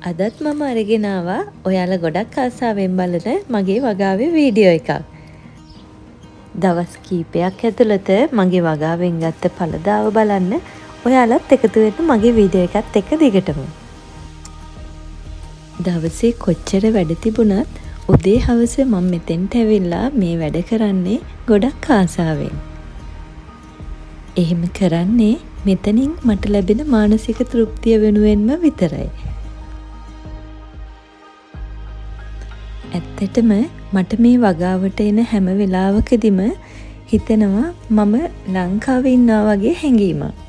අදත් මම අරගෙන ආවා ඔයාලා ගොඩක් ආසාවෙන් බලන මගේ වගාවේ වීඩියෝ එකක්. දවස් කීපයක් ඇතුළත මගේ වගාවෙන් ගත්ත ඵලදාව බලන්න ඔයාලත් එකතු වෙන්න මගේ වීඩියෝ එකත් එක්ක දිගටම. දවසේ කොච්චර වැඩ තිබුණත් උදේ හවස මම මෙතෙන්ට ඇවිල්ලා මේ වැඩ කරන්නේ ගොඩක් ආසාවෙන්. එහෙම කරන්නේ මෙතනින් මට ලැබෙන මානසික තෘප්තිය වෙනුවෙන්ම විතරයි. ඇත්තටම මට මේ වගාවට එන හැම වෙලාවකදීම හිතෙනවා මම ලංකාවේ ඉන්නවා වගේ හැඟීමක්.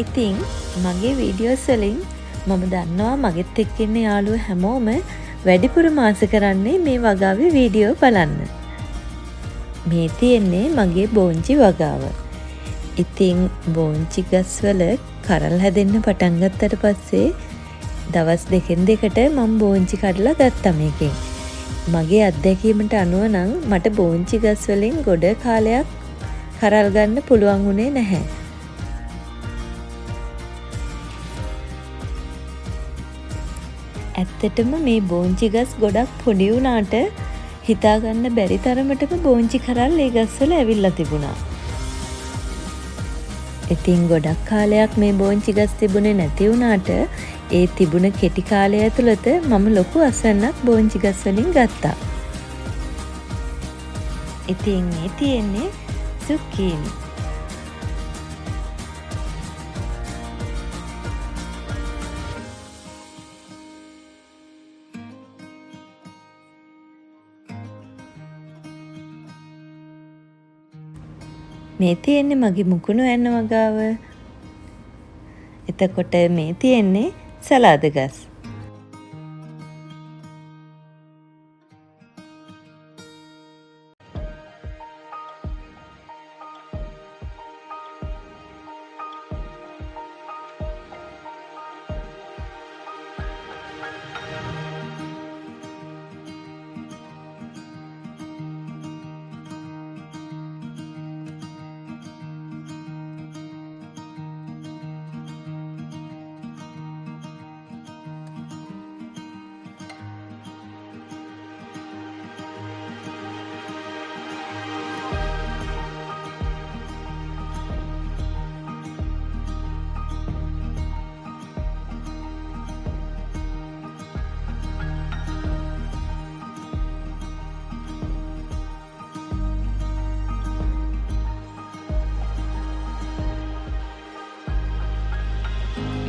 ඉතින් මගේ වීඩියෝස් වලින් මම දන්නවා මගෙත් එක්ක ඉන්න යාළුවෝ හැමෝම වැඩිපුරම ආස කරන්නේ මේ වගාවේ වීඩියෝ බලන්න. මේ තියෙන්නේ මගේ බෝංචි වගාව. ඉතින් බෝංචි ගස්වල කරල් හැදෙන්න පටන් ගත්තට පස්සේ දවස් දෙකෙන් දෙකට මම බෝංචි කඩලා ගත්තා මේකෙන්. මගේ අත්දැකීමට අනුව නම් මට බෝංචි ගස් වලින් ගොඩ කාලයක් කරල් ගන්න පුළුවන් වුණේ නැහැ. ඇත්තටම මේ බෝංචි ගස් ගොඩක් පොඩි වුණාට හිතාගන්න බැරි තරමටම බෝංචි කරල් ඒ ගස්වල ඇවිල්ලා තිබුණා. ඉතින් ගොඩක් කාලයක් මේ බෝංචි ගස් තිබුණේ නැති වුණාට ඒ තිබුණ කෙටි කාලය ඇතුළත මම ලොකු අසන්නක් බෝංචි ගස් වලින් ගත්තා. ඉතින් මේ තියෙන්නේ සුක්කීනි. මේ තියෙන්නේ මගේ මුකුණු ඇන්න වගාව. එතකොට මේ තියෙන්නේ සලාද ගස්.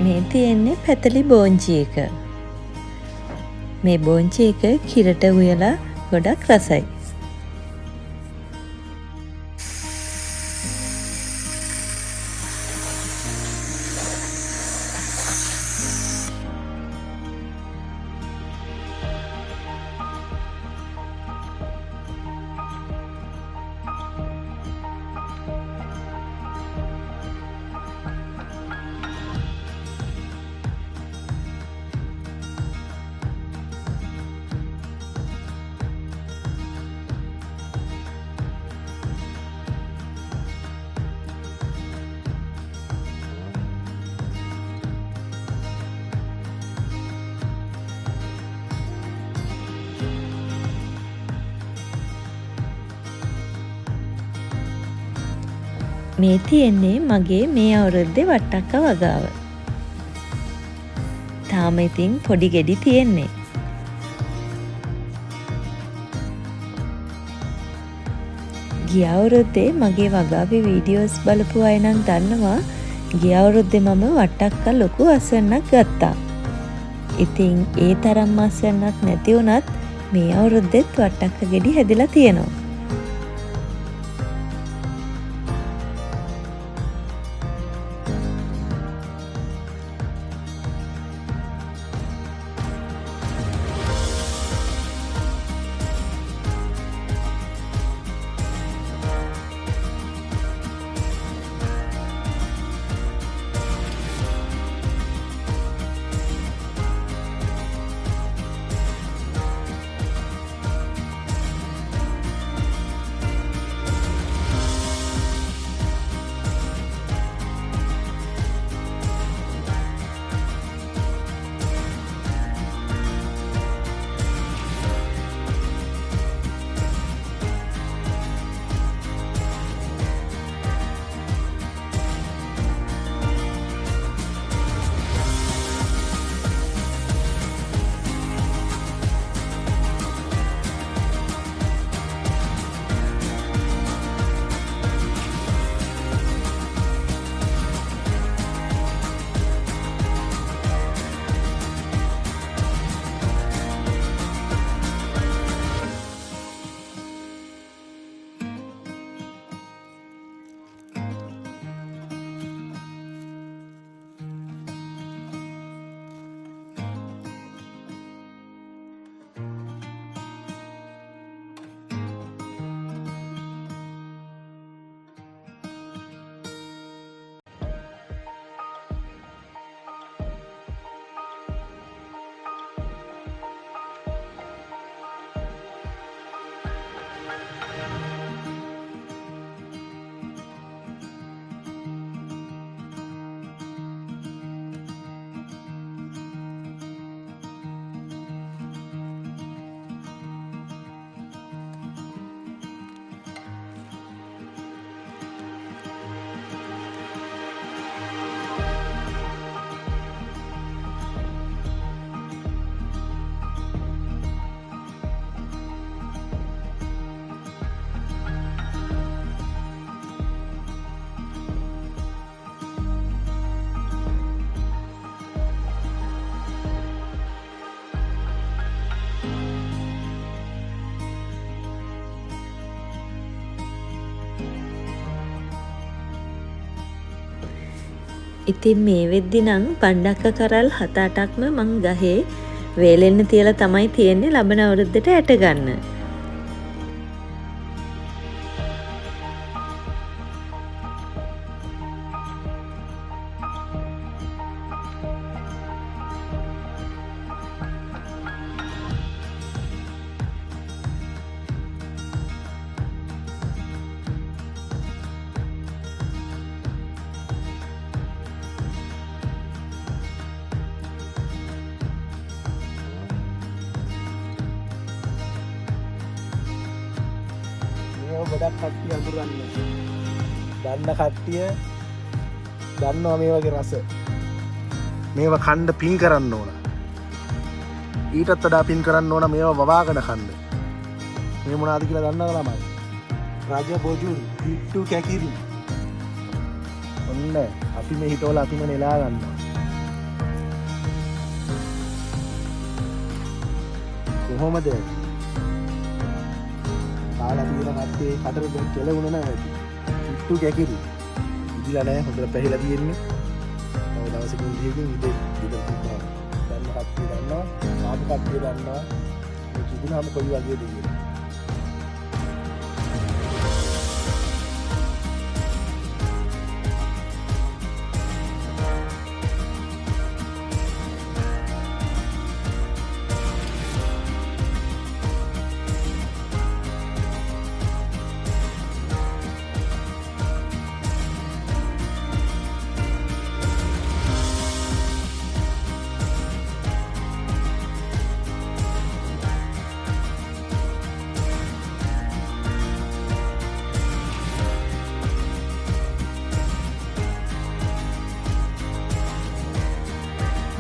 මේ තියෙන්නේ පැතලි බෝංචි එක. මේ බෝංචි එක කිරට උයලා ගොඩක් රසයි. මේ තියෙන්නේ මගේ මේ අවුරුද්දේ වට්ටක්ක වගාව. තාම ඉතින් පොඩි ගෙඩි තියෙන්නේ. ගිය අවුරුද්දේ මගේ වගාවේ වීඩියෝස් බලපු අය නම් දන්නවා ගිය අවුරුද්දේ මම වට්ටක්ක ලොකු අස්වැන්නක් ගත්තා. ඉතින් ඒ තරම් අස්වැන්නක් නැති වුණත් මේ අවුරුද්දෙත් වට්ටක්ක ගෙඩි හැදිලා තියෙනවා. ඉතින් මේ වෙද්දි නම් පණ්ඩක්ක කරල් 7-8ක්ම මං ගහේ වේලෙන්න තියලා තමයි තියෙන්නේ ලබන අවුරුද්දට ඇට ගන්න. ගොඩක් කට්ටිය අඳුරන්නේ. දන්න කට්ටිය දන්නවා මේ වගේ රස. මේවා කන්න පින් කරන්න ඕන. ඊටත් වඩා පින් කරන්න ඕන මේවා වවාගෙන කන්න. මේ මොනවාද කියලා දන්නවද ළමයි? රාජ බොජුන්, පිට්ටු කැකිරි. ඔන්න අපි මේ හිතවල අපිම නෙලා ගන්නවා. කොහොමද? කාලා තියෙන කට්ටිය කටට දැන් කෙලුණා නෑ ඇති. පිට්ටු කැකිරි. ඉදිලා නෑ හොඳට පැහිලා තියෙන්නේ. තව දවසකින් දෙකකින් ඉතින් තිබ්බා. දැන් කට්ටිය දන්නවා, ආපු කට්ටිය දන්නවා. මේ කිදුනම කොයි වගේද කියලා.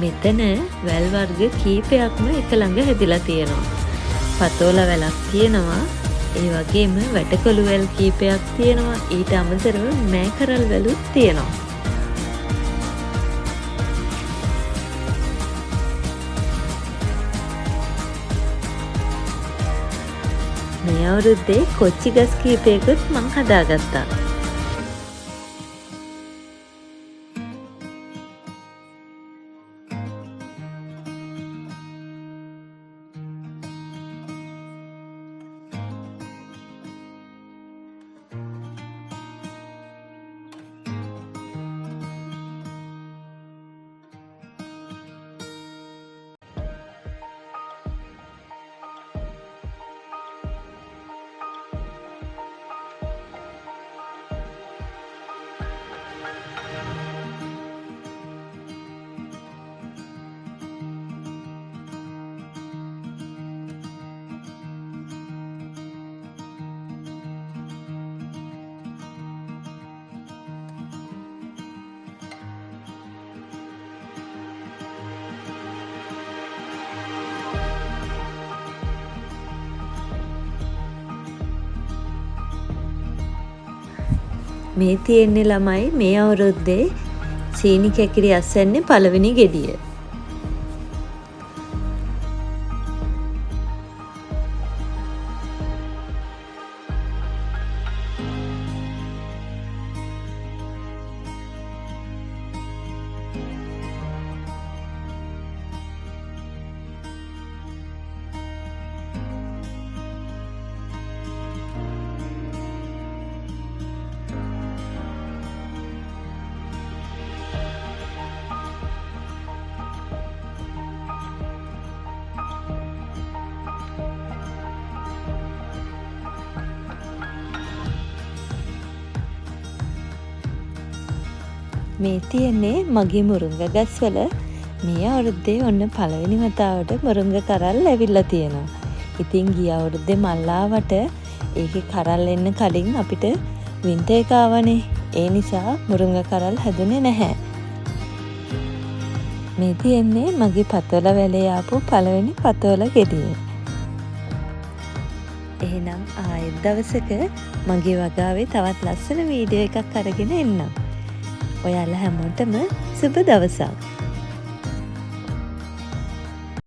මෙතන වැල් වර්ග කීපයක්ම එක ළඟ හැදිලා තියෙනවා. පතෝල වැලක් තියෙනවා. ඒ වගේම වැටකොළු වැල් කීපයක් තියෙනවා. ඊට අමතරව මෑකරල් වැලුත් තියෙනවා. මේ අවුරුද්දේ කොච්චි ගස් කීපයකුත් මං හදාගත්තා. මේ තියෙන්නේ ළමයි මේ අවුරුද්දේ සීනි කැකිරි අස්වැන්නේ පළවෙනි ගෙඩිය. මේ තියෙන්නේ මගේ මුරුංග ගස්වල මේ අවුරුද්දේ ඔන්න පළවෙනි වතාවට මුරුංග කරල් ඇවිල්ලා තියෙනවා. ඉතින් ගිය අවුරුද්දේ මල් ආවට ඒකේ කරල් එන්න කලින් අපිට වින්ටර් එක ආවනේ. ඒ නිසා මුරුංග කරල් හැදුනේ නැහැ. මේ තියෙන්නේ මගේ පතෝල වැලේ ආපු පළවෙනි පතෝල ගෙඩිය. එහෙනම් ආයෙත් දවසක මගේ වගාවේ තවත් ලස්සන වීඩියෝ එකක් අරගෙන එන්නම්. ඔයාලා හැමෝටම සුබ දවසක්.